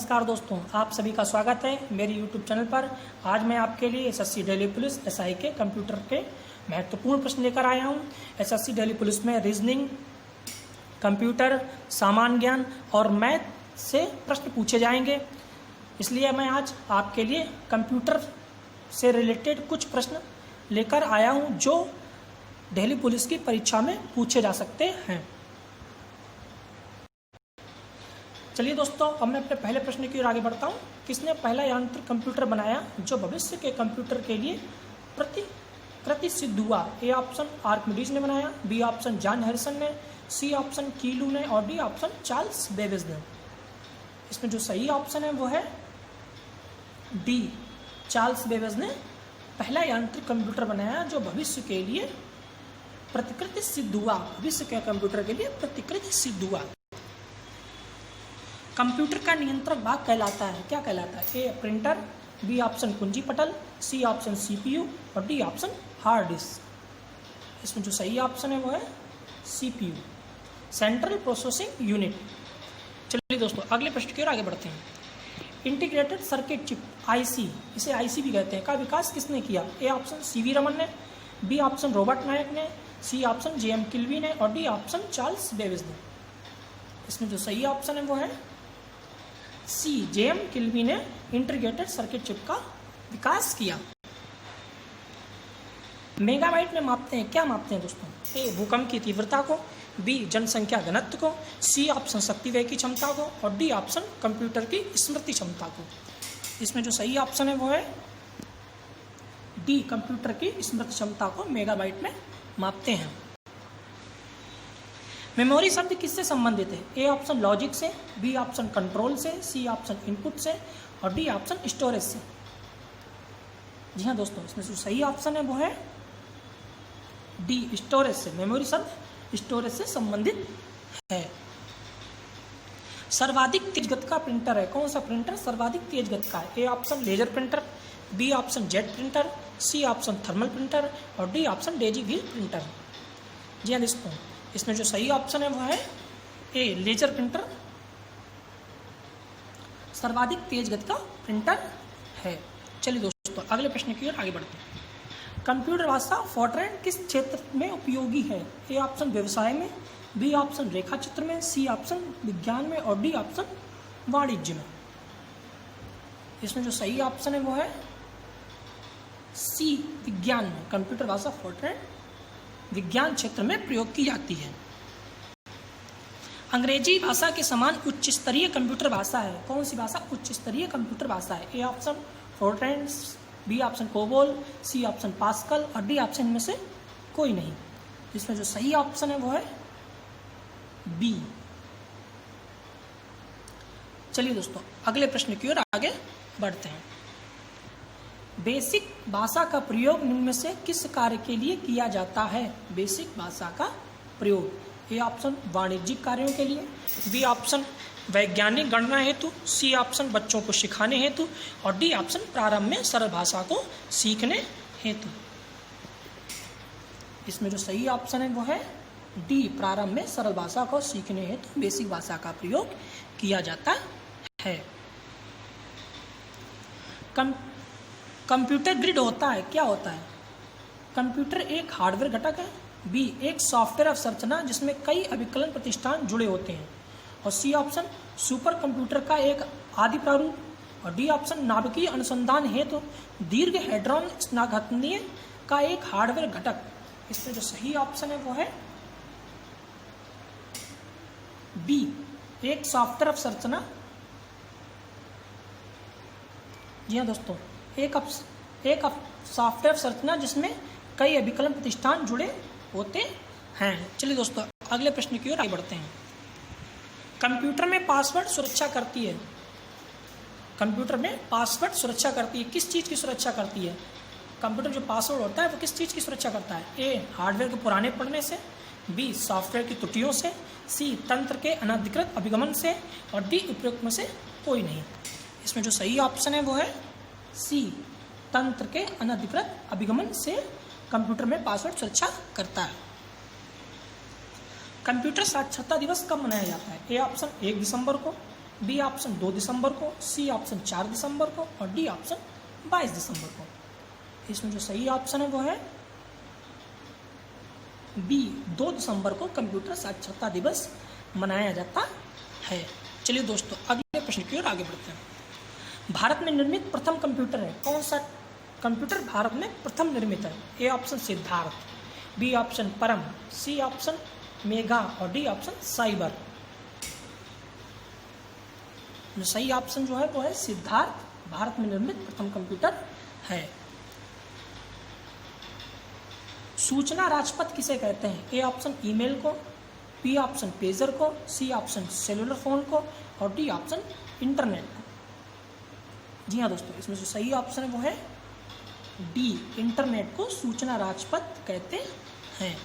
नमस्कार दोस्तों, आप सभी का स्वागत है मेरे YouTube चैनल पर। आज मैं आपके लिए एसएससी दिल्ली पुलिस एसआई के कंप्यूटर के महत्वपूर्ण प्रश्न लेकर आया हूं। एसएससी दिल्ली पुलिस में रीजनिंग, कंप्यूटर, सामान्य ज्ञान और मैथ से प्रश्न पूछे जाएंगे, इसलिए मैं आज आपके लिए कंप्यूटर से रिलेटेड कुछ प्रश्न लेकर आया हूँ जो दिल्ली पुलिस की परीक्षा में पूछे जा सकते हैं। चलिए दोस्तों, अब मैं अपने पहले प्रश्न की ओर आगे बढ़ता हूँ। किसने पहला यांत्रिक कंप्यूटर बनाया जो भविष्य के कंप्यूटर के लिए प्रतिकृति सिद्ध हुआ? ए ऑप्शन आर्किमिडीज ने बनाया, बी ऑप्शन जॉन हैरिसन ने, सी ऑप्शन कीलू ने और डी ऑप्शन चार्ल्स बेबेज ने। इसमें जो सही ऑप्शन है वो है डी, चार्ल्स बेबेज ने पहला यांत्रिक कंप्यूटर बनाया जो भविष्य के लिए प्रतिकृति सिद्ध हुआ। भविष्य के कंप्यूटर के लिए प्रतिकृति सिद्ध हुआ। कंप्यूटर का नियंत्रक भाग कहलाता है, क्या कहलाता है? ए प्रिंटर, बी ऑप्शन कुंजी पटल, सी ऑप्शन सीपीयू और डी ऑप्शन हार्ड डिस्क। इसमें जो सही ऑप्शन है वो है सीपीयू, सेंट्रल प्रोसेसिंग यूनिट। चलिए दोस्तों, अगले प्रश्न की ओर आगे बढ़ते हैं। इंटीग्रेटेड सर्किट चिप आईसी, इसे आईसी भी कहते हैं, का विकास किसने किया? ए ऑप्शन सीवी रमन ने, बी ऑप्शन रॉबर्ट नायक ने, सी ऑप्शन जेएम किल्वी ने और डी ऑप्शन चार्ल्स बेबेज ने। इसमें जो सही ऑप्शन है वो है सी, जेएम किल्वी ने इंटीग्रेटेड सर्किट चिप का विकास किया। मेगाबाइट में मापते हैं, क्या मापते हैं दोस्तों? ए भूकंप की तीव्रता को, बी जनसंख्या घनत्व को, सी ऑप्शन शक्ति व्यय की क्षमता को और डी ऑप्शन कंप्यूटर की स्मृति क्षमता को। इसमें जो सही ऑप्शन है वो है डी, कंप्यूटर की स्मृति क्षमता को मेगाबाइट में मापते हैं। मेमोरी शब्द किससे संबंधित है? ए ऑप्शन लॉजिक से, बी ऑप्शन कंट्रोल से, सी ऑप्शन इनपुट से और डी ऑप्शन स्टोरेज से। जी हाँ दोस्तों, इसमें जो सही ऑप्शन है वो है डी, स्टोरेज से। मेमोरी शब्द स्टोरेज से संबंधित है। सर्वाधिक तेज गति का प्रिंटर है, कौन सा प्रिंटर सर्वाधिक तेज गति का है? A option laser printer, B option jet printer, C option thermal printer और D option daisy wheel printer. जी हाँ दोस्तों, इसमें जो सही ऑप्शन है वो है ए, लेजर प्रिंटर सर्वाधिक तेज गति का प्रिंटर है। चलिए दोस्तों, अगले प्रश्न की ओर आगे बढ़ते हैं। कंप्यूटर भाषा फॉरट्रैन किस क्षेत्र में उपयोगी है? ए ऑप्शन व्यवसाय में, बी ऑप्शन रेखा चित्र में, सी ऑप्शन विज्ञान में और डी ऑप्शन वाणिज्य में। इसमें जो सही ऑप्शन है वो है सी, विज्ञान में। कंप्यूटर भाषा फॉरट्रैन विज्ञान क्षेत्र में प्रयोग की जाती है। अंग्रेजी भाषा के समान उच्च स्तरीय कंप्यूटर भाषा है, कौन सी भाषा उच्च स्तरीय कंप्यूटर भाषा है? A option Fortran, B option COBOL, C option Pascal और डी ऑप्शन में से कोई नहीं। इसमें जो सही ऑप्शन है वो है बी। चलिए दोस्तों, अगले प्रश्न की ओर आगे बढ़ते हैं। बेसिक भाषा का प्रयोग निम्न में से किस कार्य के लिए किया जाता है? बेसिक भाषा का प्रयोग ए ऑप्शन वाणिज्यिक कार्यों के लिए, बी ऑप्शन वैज्ञानिक गणना हेतु, सी ऑप्शन बच्चों को सिखाने हेतु और डी ऑप्शन प्रारंभ में सरल भाषा को सीखने हेतु। इसमें जो सही ऑप्शन है वो है डी, प्रारंभ में सरल भाषा को सीखने हेतु बेसिक भाषा का प्रयोग किया जाता है। कंप्यूटर ग्रिड होता है, क्या होता है? कंप्यूटर एक हार्डवेयर घटक है, बी एक सॉफ्टवेयर अवसंरचना जिसमें कई अभिकलन प्रतिष्ठान जुड़े होते हैं और सी ऑप्शन सुपर कंप्यूटर का एक आदि प्रारूप और डी ऑप्शन नाभिकीय अनुसंधान हेतु दीर्घ हेड्रॉन स्नाघतनीय का एक हार्डवेयर घटक। इसमें जो सही ऑप्शन है वो है बी, एक सॉफ्टवेयर अवसंरचना। जी हाँ दोस्तों, एक सॉफ्टवेयर संरचना जिसमें कई अभिकलन प्रतिष्ठान जुड़े होते हैं। चलिए दोस्तों, अगले प्रश्न की ओर आगे बढ़ते हैं। कंप्यूटर में पासवर्ड सुरक्षा करती है, कंप्यूटर में पासवर्ड सुरक्षा करती है, किस चीज़ की सुरक्षा करती है? कंप्यूटर जो पासवर्ड होता है वो किस चीज़ की सुरक्षा करता है? ए हार्डवेयर के पुराने पढ़ने से, बी सॉफ्टवेयर की त्रुटियों से, सी तंत्र के अनधिकृत अभिगमन से और डी उपयुक्त में से कोई नहीं। इसमें जो सही ऑप्शन है वो है सी, तंत्र के अनधिकृत अभिगमन से कंप्यूटर में पासवर्ड सुरक्षा करता है। कंप्यूटर साक्षरता दिवस कब मनाया जाता है? ए ऑप्शन 1 दिसंबर को, बी ऑप्शन 2 दिसंबर को, सी ऑप्शन 4 दिसंबर को और डी ऑप्शन 22 दिसंबर को। इसमें जो सही ऑप्शन है वो है बी, 2 दिसंबर को कंप्यूटर साक्षरता दिवस मनाया जाता है। चलिए दोस्तों अगले प्रश्न की ओर आगे बढ़ते हैं। भारत में निर्मित प्रथम कंप्यूटर है, कौन सा कंप्यूटर भारत में प्रथम निर्मित है? A option Siddharth, B option Param, C option mega और डी ऑप्शन साइबर। सही ऑप्शन जो है वो है सिद्धार्थ, भारत में निर्मित प्रथम कंप्यूटर है। सूचना राजपथ किसे कहते हैं? ए ऑप्शन ईमेल को, बी ऑप्शन पेजर को, सी ऑप्शन सेलुलर फोन को और डी ऑप्शन इंटरनेट को। जी हाँ दोस्तों, इसमें जो सही ऑप्शन है वो है डी, इंटरनेट को सूचना राजपथ कहते हैं।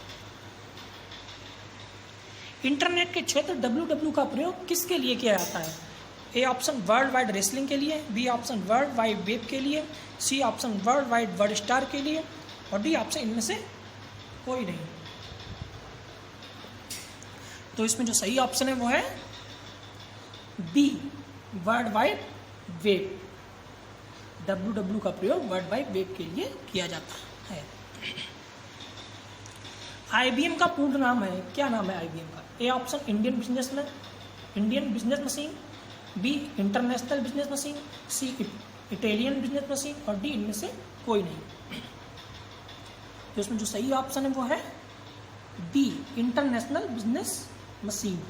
इंटरनेट के क्षेत्र www का प्रयोग किसके लिए किया जाता है? A option world wide wrestling के लिए, B option world wide web के लिए, C option world wide word star के लिए और डी ऑप्शन इनमें से कोई नहीं। तो इसमें जो सही ऑप्शन है वो है B, world wide web. www का प्रयोग वर्ल्ड वाइड वेब के लिए किया जाता है। IBM का पूर्ण नाम है, क्या नाम है IBM का? A option Indian business machine, B international business machine, C Italian business machine और डी इनमें से कोई नहीं। तो इसमें जो सही ऑप्शन है वो है बी, इंटरनेशनल बिजनेस मशीन।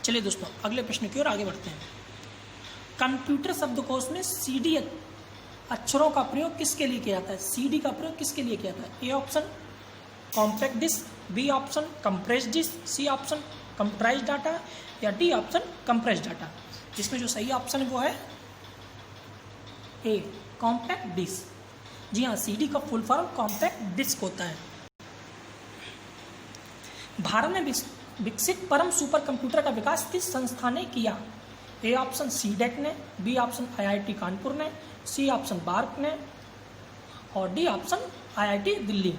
चलिए दोस्तों अगले प्रश्न की ओर आगे बढ़ते हैं। कंप्यूटर शब्दकोश में CD अक्षरों का प्रयोग किसके लिए किया जाता है? CD का प्रयोग किसके लिए किया जाता है? A option compact disk, B option compress disk, C option comprise data या डी ऑप्शन कंप्रेस डाटा। जिसमें जो सही ऑप्शन है वो है ए, कॉम्पैक्ट डिस्क। जी हाँ, CD का फुल फॉर्म कॉम्पैक्ट डिस्क होता है। भारत में विकसित परम सुपर कंप्यूटर का विकास किस संस्था ने किया? ए ऑप्शन CDEC ने, बी ऑप्शन IIT कानपुर ने, सी ऑप्शन बार्क ने और डी ऑप्शन IIT दिल्ली।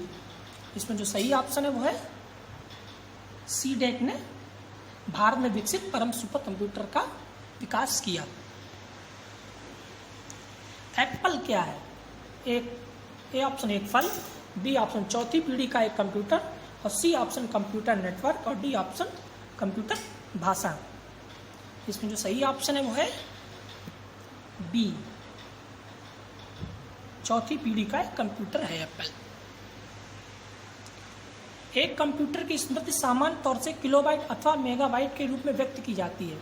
इसमें जो सही ऑप्शन है वो है CDEC ने भारत में विकसित परम सुपर कंप्यूटर का विकास किया। एप्पल क्या है? ए ऑप्शन एक फल, बी ऑप्शन चौथी पीढ़ी का एक कंप्यूटर और सी ऑप्शन कंप्यूटर नेटवर्क और डी ऑप्शन कंप्यूटर भाषा। इसमें जो सही ऑप्शन है वो है बी, चौथी पीढ़ी का एक कंप्यूटर है एप्पल। एक कंप्यूटर की स्मृति सामान्य तौर से किलोबाइट अथवा मेगाबाइट के रूप में व्यक्त की जाती है।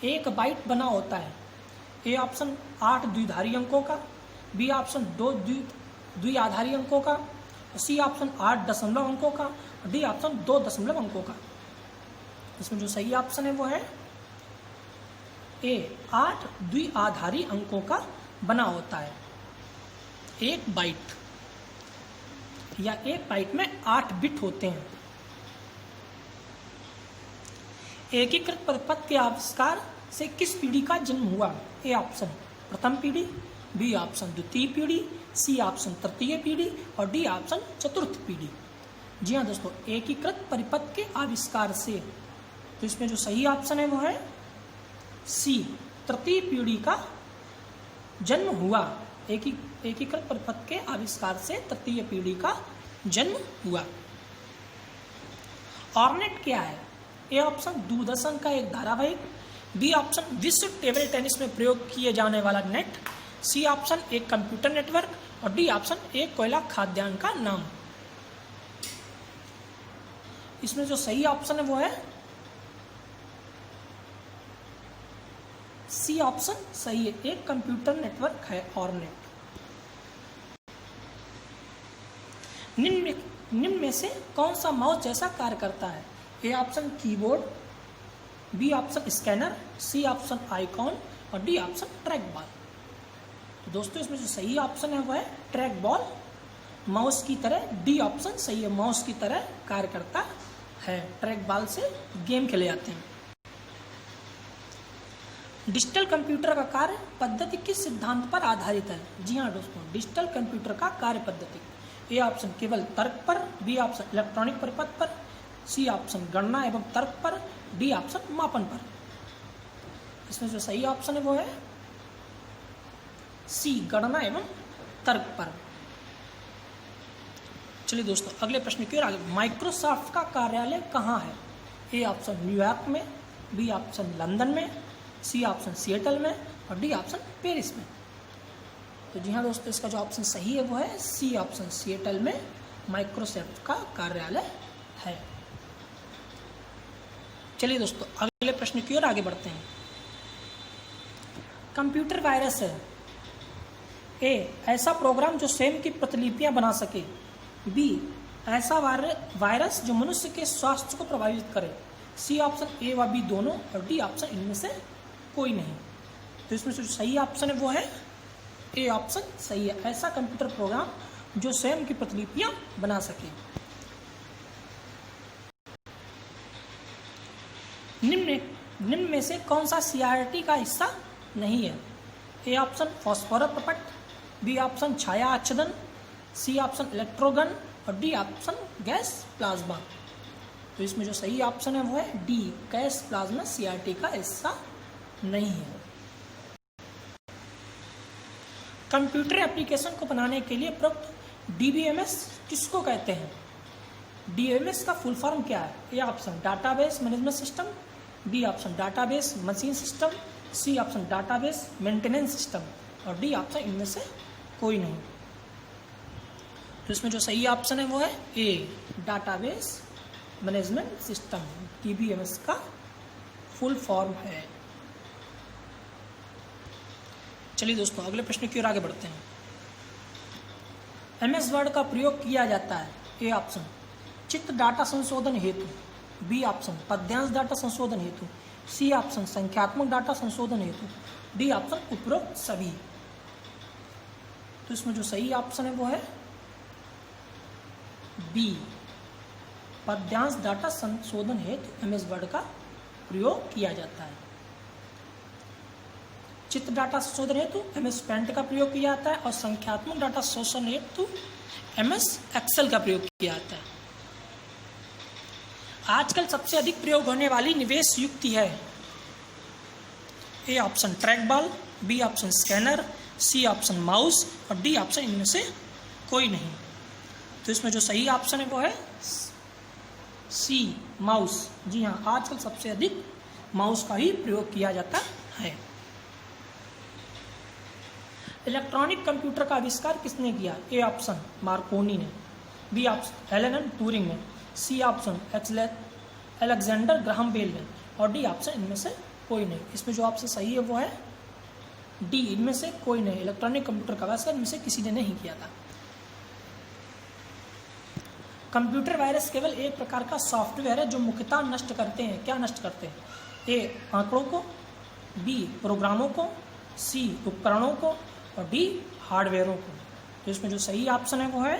एक बाइट बना होता है ए ऑप्शन 8 द्विधारी अंकों का, बी ऑप्शन 2 द्विआधारी अंकों का, सी ऑप्शन 8 दशमलव अंकों का और डी ऑप्शन 2 दशमलव अंकों का। इसमें जो सही ऑप्शन है वो है ए, 8 द्विआधारी अंकों का बना होता है। एक बाइट या एक बाइट में 8 बिट होते हैं। एकीकृत पदपथ के आविष्कार से किस पीढ़ी का जन्म हुआ? ए ऑप्शन प्रथम पीढ़ी, बी ऑप्शन द्वितीय पीढ़ी, सी ऑप्शन तृतीय पीढ़ी और डी ऑप्शन चतुर्थ पीढ़ी। जी हाँ दोस्तों, एकीकृत परिपथ के आविष्कार से। तो इसमें जो सही ऑप्शन है वो है सी, तृतीय पीढ़ी का जन्म हुआ। एकीकृत परिपथ के आविष्कार से तृतीय पीढ़ी का जन्म हुआ। ऑर्नेट क्या है? ए ऑप्शन दूरदर्शन का एक धारावाहिक, बी ऑप्शन विश्व टेबल टेनिस में प्रयोग किए जाने वाला नेट, सी ऑप्शन एक कंप्यूटर नेटवर्क और डी ऑप्शन एक कोयला खाद्यान्न का नाम। इसमें जो सही ऑप्शन है वो है सी ऑप्शन सही है, एक कंप्यूटर नेटवर्क है ऑर्नेट। निम्न में से कौन सा माउस जैसा कार्य करता है? A option keyboard, B option scanner, C option icon और डी ऑप्शन ट्रैक बॉल। तो दोस्तों इसमें जो सही ऑप्शन है वो है ट्रैक बॉल। माउस की तरह डी ऑप्शन सही है, माउस की तरह कार्य करता है। ट्रैक बॉल से गेम खेले जाते हैं। डिजिटल कंप्यूटर का कार्य पद्धति किस सिद्धांत पर आधारित है? जी हाँ दोस्तों, डिजिटल कंप्यूटर का कार्य पद्धति ए ऑप्शन केवल तर्क पर, बी ऑप्शन इलेक्ट्रॉनिक परिपथ पर, सी ऑप्शन गणना एवं तर्क पर डी ऑप्शन मापन पर। इसमें जो सही ऑप्शन है वो है सी, गणना एवं तर्क पर। चलिए दोस्तों अगले प्रश्न की ओर आगे। माइक्रोसॉफ्ट का कार्यालय कहाँ है? ए ऑप्शन न्यूयॉर्क में, बी ऑप्शन लंदन में, सी ऑप्शन सिएटल में और डी ऑप्शन पेरिस में। तो जी हाँ दोस्तों, इसका जो ऑप्शन सही है वो है सी ऑप्शन, सिएटल में माइक्रोसॉफ्ट का कार्यालय है। चलिए दोस्तों अगले प्रश्न की ओर आगे बढ़ते हैं। कंप्यूटर वायरस है। ए, ऐसा प्रोग्राम जो स्वयं की प्रतिलिपियां बना सके। बी, ऐसा वायरस जो मनुष्य के स्वास्थ्य को प्रभावित करे। सी ऑप्शन ए व बी दोनों और डी ऑप्शन इनमें से कोई नहीं। तो इसमें जो सही ऑप्शन है वो है ए ऑप्शन सही है, ऐसा कंप्यूटर प्रोग्राम जो स्वयं की प्रतिलिपियां बना सके। निम्न में से कौन सा सीआरटी का हिस्सा नहीं है? ए ऑप्शन फॉस्फोरस प्रपट, बी ऑप्शन छाया आच्छादन, सी ऑप्शन इलेक्ट्रोगन और डी ऑप्शन गैस प्लाज्मा। तो इसमें जो सही ऑप्शन है वो है डी, गैस प्लाज्मा सीआरटी का हिस्सा नहीं है। कंप्यूटर एप्लीकेशन को बनाने के लिए प्रयुक्त डीबीएमएस किसको कहते हैं? डीबीएमएस का फुल फॉर्म क्या है? A option database management system, B option database machine system, C option database maintenance system और डी ऑप्शन इनमें से कोई नहीं। तो इसमें जो सही ऑप्शन है वो है ए, डाटाबेस मैनेजमेंट सिस्टम, डीबीएमएस का फुल फॉर्म है। चलिए दोस्तों अगले प्रश्न की ओर आगे बढ़ते हैं। एमएस वर्ड का प्रयोग किया जाता है। ए ऑप्शन चित्र डाटा संशोधन हेतु, बी ऑप्शन पद्यांश डाटा संशोधन हेतु, सी ऑप्शन संख्यात्मक डाटा संशोधन हेतु, डी ऑप्शन उपरोक्त सभी। तो इसमें जो सही ऑप्शन है वो है बी, पद्यांश डाटा संशोधन हेतु एमएस वर्ड का प्रयोग किया जाता है। चित्र डाटा संशोधन हेतु एमएस पेंट का प्रयोग किया जाता है और संख्यात्मक डाटा संशोधन हेतु एमएस एक्सेल का प्रयोग किया जाता है। आजकल सबसे अधिक प्रयोग होने वाली निवेश युक्ति है। A option track ball, B option scanner, C option mouse और डी ऑप्शन इनमें से कोई नहीं। तो इसमें जो सही ऑप्शन है वो है सी, माउस। जी हाँ, आजकल सबसे अधिक माउस का ही प्रयोग किया जाता है। इलेक्ट्रॉनिक कंप्यूटर का आविष्कार किसने किया? ए ऑप्शन मार्कोनी ने, बी ऑप्शन एलन ट्यूरिंग ने, C option Alexander Graham Bell ने और डी ऑप्शन इनमें से कोई नहीं। इसमें जो ऑप्शन सही है वो है डी, इनमें से कोई नहीं। इलेक्ट्रॉनिक कंप्यूटर का आविष्कार इनमें से किसी ने नहीं किया था। कंप्यूटर वायरस केवल एक प्रकार का सॉफ्टवेयर है जो मुख्यतः नष्ट करते हैं। क्या नष्ट करते हैं? ए आंकड़ों को, बी प्रोग्रामों को, सी उपकरणों को और डी हार्डवेयरों को। तो इसमें जो सही ऑप्शन है वो है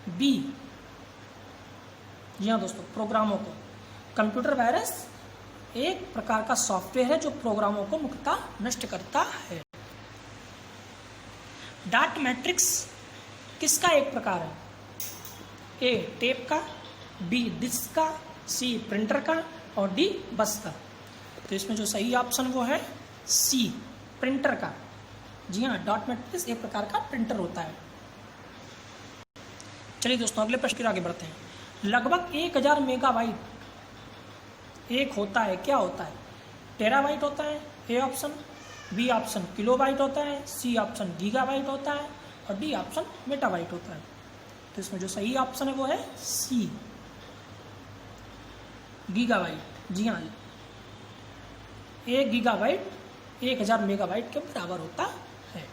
बी। जी हाँ दोस्तों, प्रोग्रामों को। कंप्यूटर वायरस एक प्रकार का सॉफ्टवेयर है जो प्रोग्रामों को मुख्यतः नष्ट करता है। डाटा मैट्रिक्स किसका एक प्रकार है? ए टेप का, बी डिस्क का, सी प्रिंटर का और डी बस का। तो इसमें जो सही ऑप्शन वो है सी, प्रिंटर का। जी हाँ, डॉट मैट्रिक्स एक प्रकार का प्रिंटर होता है। चलिए दोस्तों अगले प्रश्न की ओर आगे बढ़ते हैं। लगभग 1000 मेगाबाइट एक होता है, क्या होता है? टेराबाइट होता है A option, B option kilobyte होता है, सी ऑप्शन गीगाबाइट होता है और डी ऑप्शन मेटाबाइट होता है। तो इसमें जो सही ऑप्शन है वो है सी, गीगाबाइट। जी हाँ, 1 गीगाबाइट 1000 मेगाबाइट के बराबर होता है।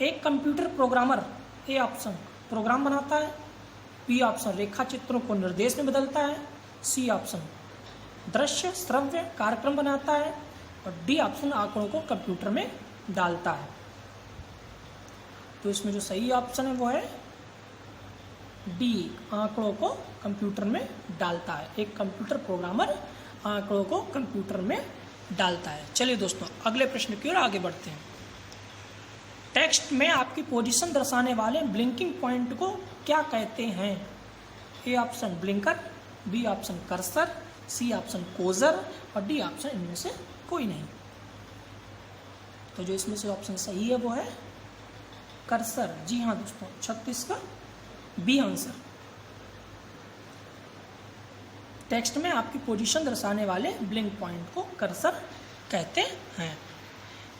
एक computer programmer A option program बनाता है, बी ऑप्शन रेखा चित्रों को निर्देश में बदलता है, सी ऑप्शन दृश्य श्रव्य कार्यक्रम बनाता है और डी ऑप्शन आंकड़ों को कंप्यूटर में डालता है। तो इसमें जो सही ऑप्शन है वो है डी, आंकड़ों को कंप्यूटर में डालता है। एक कंप्यूटर प्रोग्रामर आंकड़ों को कंप्यूटर में डालता है। चलिए दोस्तों अगले प्रश्न की ओर आगे बढ़ते हैं। टेक्स्ट में आपकी पोजीशन दर्शाने वाले ब्लिंकिंग पॉइंट को क्या कहते हैं? A option blinker, B option cursor, C option कोजर और डी ऑप्शन इनमें से कोई नहीं। तो जो इसमें से ऑप्शन सही है वो है कर्सर। जी हाँ दोस्तों, 36 का बी आंसर। टेक्स्ट में आपकी पोजीशन दर्शाने वाले ब्लिंक पॉइंट को कर्सर कहते हैं।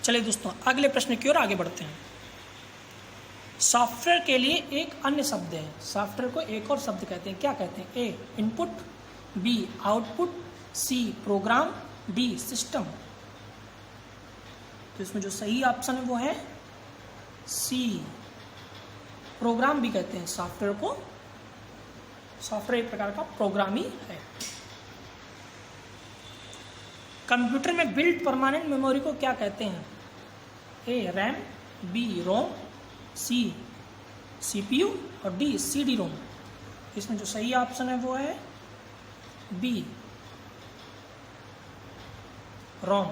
चलिए दोस्तों अगले प्रश्न की ओर आगे बढ़ते हैं। सॉफ्टवेयर के लिए एक अन्य शब्द है, सॉफ्टवेयर को एक और शब्द कहते हैं, क्या कहते हैं? A input, B output, C program, D system. तो इसमें जो सही ऑप्शन है वो है सी, प्रोग्राम भी कहते हैं सॉफ्टवेयर को। सॉफ्टवेयर एक प्रकार का प्रोग्राम ही है। कंप्यूटर में बिल्ट परमानेंट मेमोरी को क्या कहते हैं? A RAM, B ROM, C CPU और डी सीडी रोम। इसमें जो सही ऑप्शन है वो है बी रोम।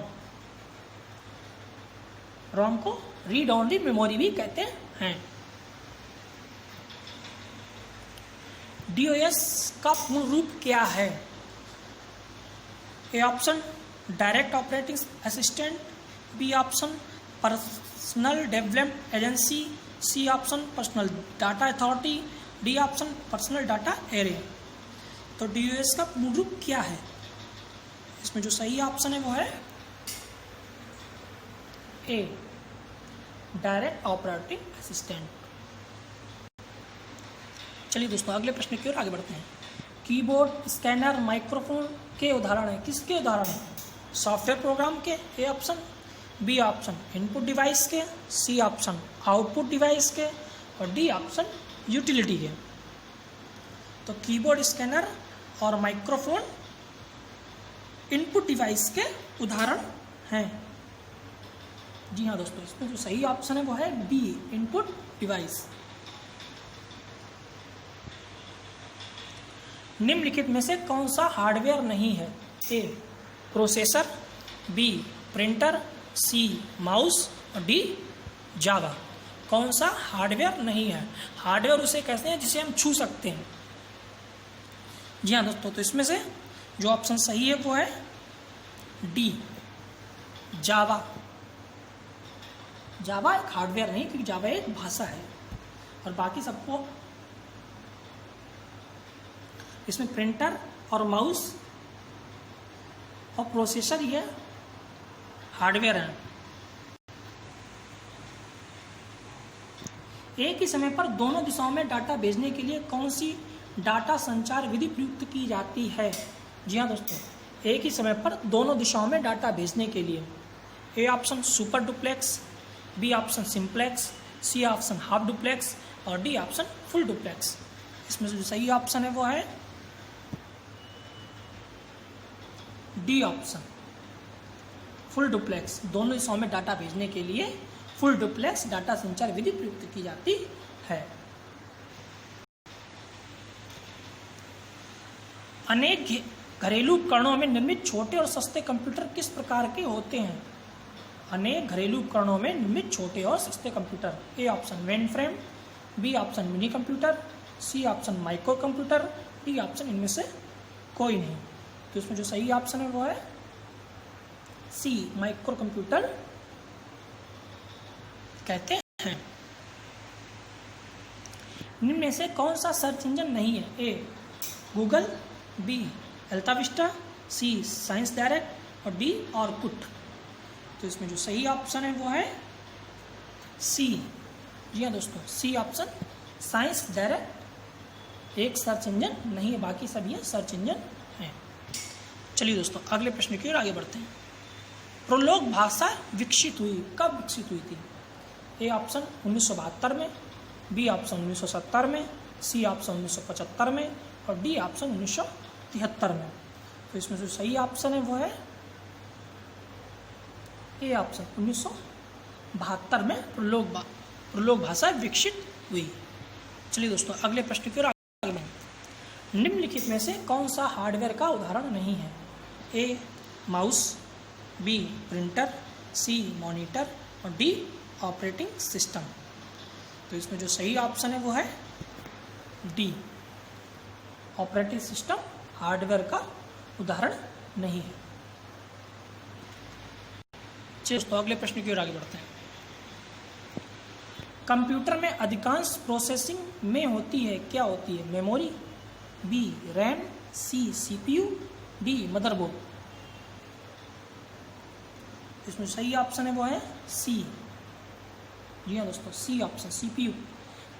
रोम को रीड ओनली मेमोरी भी कहते हैं। डीओएस का पूर्ण रूप क्या है? A option direct operating assistant, B option personal development agency, C option personal data authority, D option personal data area. तो डीओएस का पूर्ण रूप क्या है? इसमें जो सही ऑप्शन है वो है ए डायरेक्ट ऑपरेटिंग असिस्टेंट। चलिए दोस्तों अगले प्रश्न की ओर आगे बढ़ते हैं। कीबोर्ड, स्कैनर, माइक्रोफोन के उदाहरण है, किसके उदाहरण है? सॉफ्टवेयर प्रोग्राम के, A option, B option input device के, सी ऑप्शन आउटपुट डिवाइस के और डी ऑप्शन यूटिलिटी के। तो कीबोर्ड, स्कैनर और माइक्रोफोन इनपुट डिवाइस के उदाहरण हैं। जी हाँ दोस्तों, इसमें जो सही ऑप्शन है वो है बी इनपुट डिवाइस। निम्नलिखित में से कौन सा हार्डवेयर नहीं है? ए processor, B printer, sea mouse और डी जावा। कौन सा हार्डवेयर नहीं है? हार्डवेयर उसे कहते हैं जिसे हम छू सकते हैं। जी हाँ दोस्तों, तो इसमें से जो ऑप्शन सही है वो है डी जावा। जावा एक हार्डवेयर नहीं, क्योंकि जावा एक भाषा है। और बाकी सबको इसमें प्रिंटर और माउस और प्रोसेसर ये हार्डवेयर है। एक ही समय पर दोनों दिशाओं में डाटा भेजने के लिए कौन सी डाटा संचार विधि प्रयुक्त की जाती है? जी हाँ दोस्तों, एक ही समय पर दोनों दिशाओं में डाटा भेजने के लिए A option super duplex, B option simplex, C option half duplex और डी ऑप्शन फुल डुप्लेक्स। इसमें जो सही ऑप्शन है वो है डी ऑप्शन फुल डुप्लेक्स। दोनों दिशाओं में डाटा भेजने के लिए फुल डुप्लेक्स डाटा संचार विधि प्रयुक्त की जाती है। अनेक घरेलू उपकरणों में निर्मित छोटे और सस्ते कंप्यूटर किस प्रकार के होते हैं? अनेक घरेलू उपकरणों में निर्मित छोटे और सस्ते computer. A option mainframe, B option mini computer, C option micro computer, D option इनमें से कोई नहीं। तो इसमें जो सही ऑप्शन है वो है सी माइक्रो कंप्यूटर कहते हैं। निम्न में से कौन सा सर्च इंजन नहीं है? ए गूगल, बी अल्ता विस्टा, सी साइंस डायरेक्ट और डी ऑरकुट। तो इसमें जो सही ऑप्शन है वो है सी। जी हाँ दोस्तों, सी ऑप्शन साइंस डायरेक्ट एक सर्च इंजन नहीं है, बाकी सब ये सर्च इंजन हैं। चलिए दोस्तों अगले प्रश्न की ओर आगे बढ़ते हैं। प्रोलोग भाषा विकसित हुई, कब विकसित हुई थी? ए ऑप्शन 1972 में, बी ऑप्शन 1970 में, सी ऑप्शन 1975 में और डी ऑप्शन 1973 में। तो इसमें जो सही ऑप्शन है वो है ए ऑप्शन 1972 में प्रलोग भाषा विकसित हुई। चलिए दोस्तों अगले प्रश्न की ओर आगे बढ़ें। निम्नलिखित में से कौन सा हार्डवेयर का उदाहरण नहीं है? A mouse, B printer, C monitor और डी ऑपरेटिंग सिस्टम। तो इसमें जो सही ऑप्शन है वो है डी, ऑपरेटिंग सिस्टम हार्डवेयर का उदाहरण नहीं है। चलिए दोस्तों अगले प्रश्न की ओर आगे बढ़ते हैं। कंप्यूटर में अधिकांश प्रोसेसिंग में होती है, क्या होती है? Memory, B RAM, C CPU, D motherboard. इसमें सही ऑप्शन है वो है सी। जी हाँ दोस्तों, सी ऑप्शन, सीपीयू।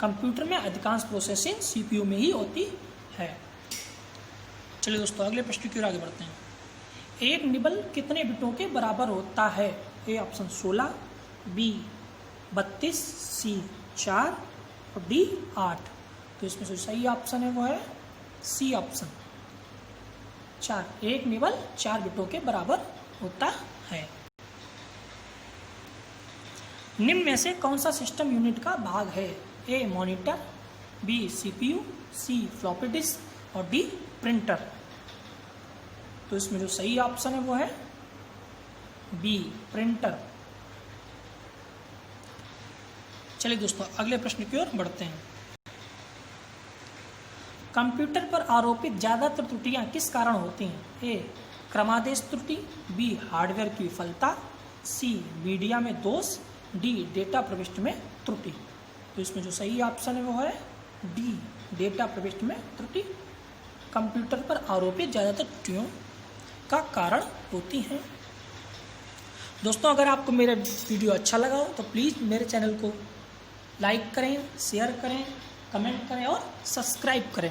कंप्यूटर में अधिकांश प्रोसेसिंग सीपीयू में ही होती है। चलिए दोस्तों अगले प्रश्न की ओर आगे बढ़ते हैं। एक निबल कितने बिटों के बराबर होता है? ए ऑप्शन 16, बी 32, सी 4 और डी 8। तो इसमें से सही ऑप्शन है वो है सी ऑप्शन 4। एक निबल 4 बिटों के बराबर होता है। निम्न में से कौन सा सिस्टम यूनिट का भाग है? A monitor, B CPU, C floppy disk और डी प्रिंटर। तो इसमें जो सही ऑप्शन है वो है बी प्रिंटर। चलिए दोस्तों अगले प्रश्न की ओर बढ़ते हैं। कंप्यूटर पर आरोपित ज्यादातर त्रुटियां किस कारण होती हैं? ए क्रमादेश त्रुटि, बी हार्डवेयर की विफलता, सी मीडिया में दोष, डी डेटा प्रविष्टि में त्रुटि। तो इसमें जो सही ऑप्शन है वो है डी डेटा प्रविष्टि में त्रुटि। कंप्यूटर पर आरोपित ज्यादातर त्रुटियों का कारण होती हैं। दोस्तों अगर आपको मेरा वीडियो अच्छा लगा हो तो प्लीज़ मेरे चैनल को लाइक करें, शेयर करें, कमेंट करें और सब्सक्राइब करें।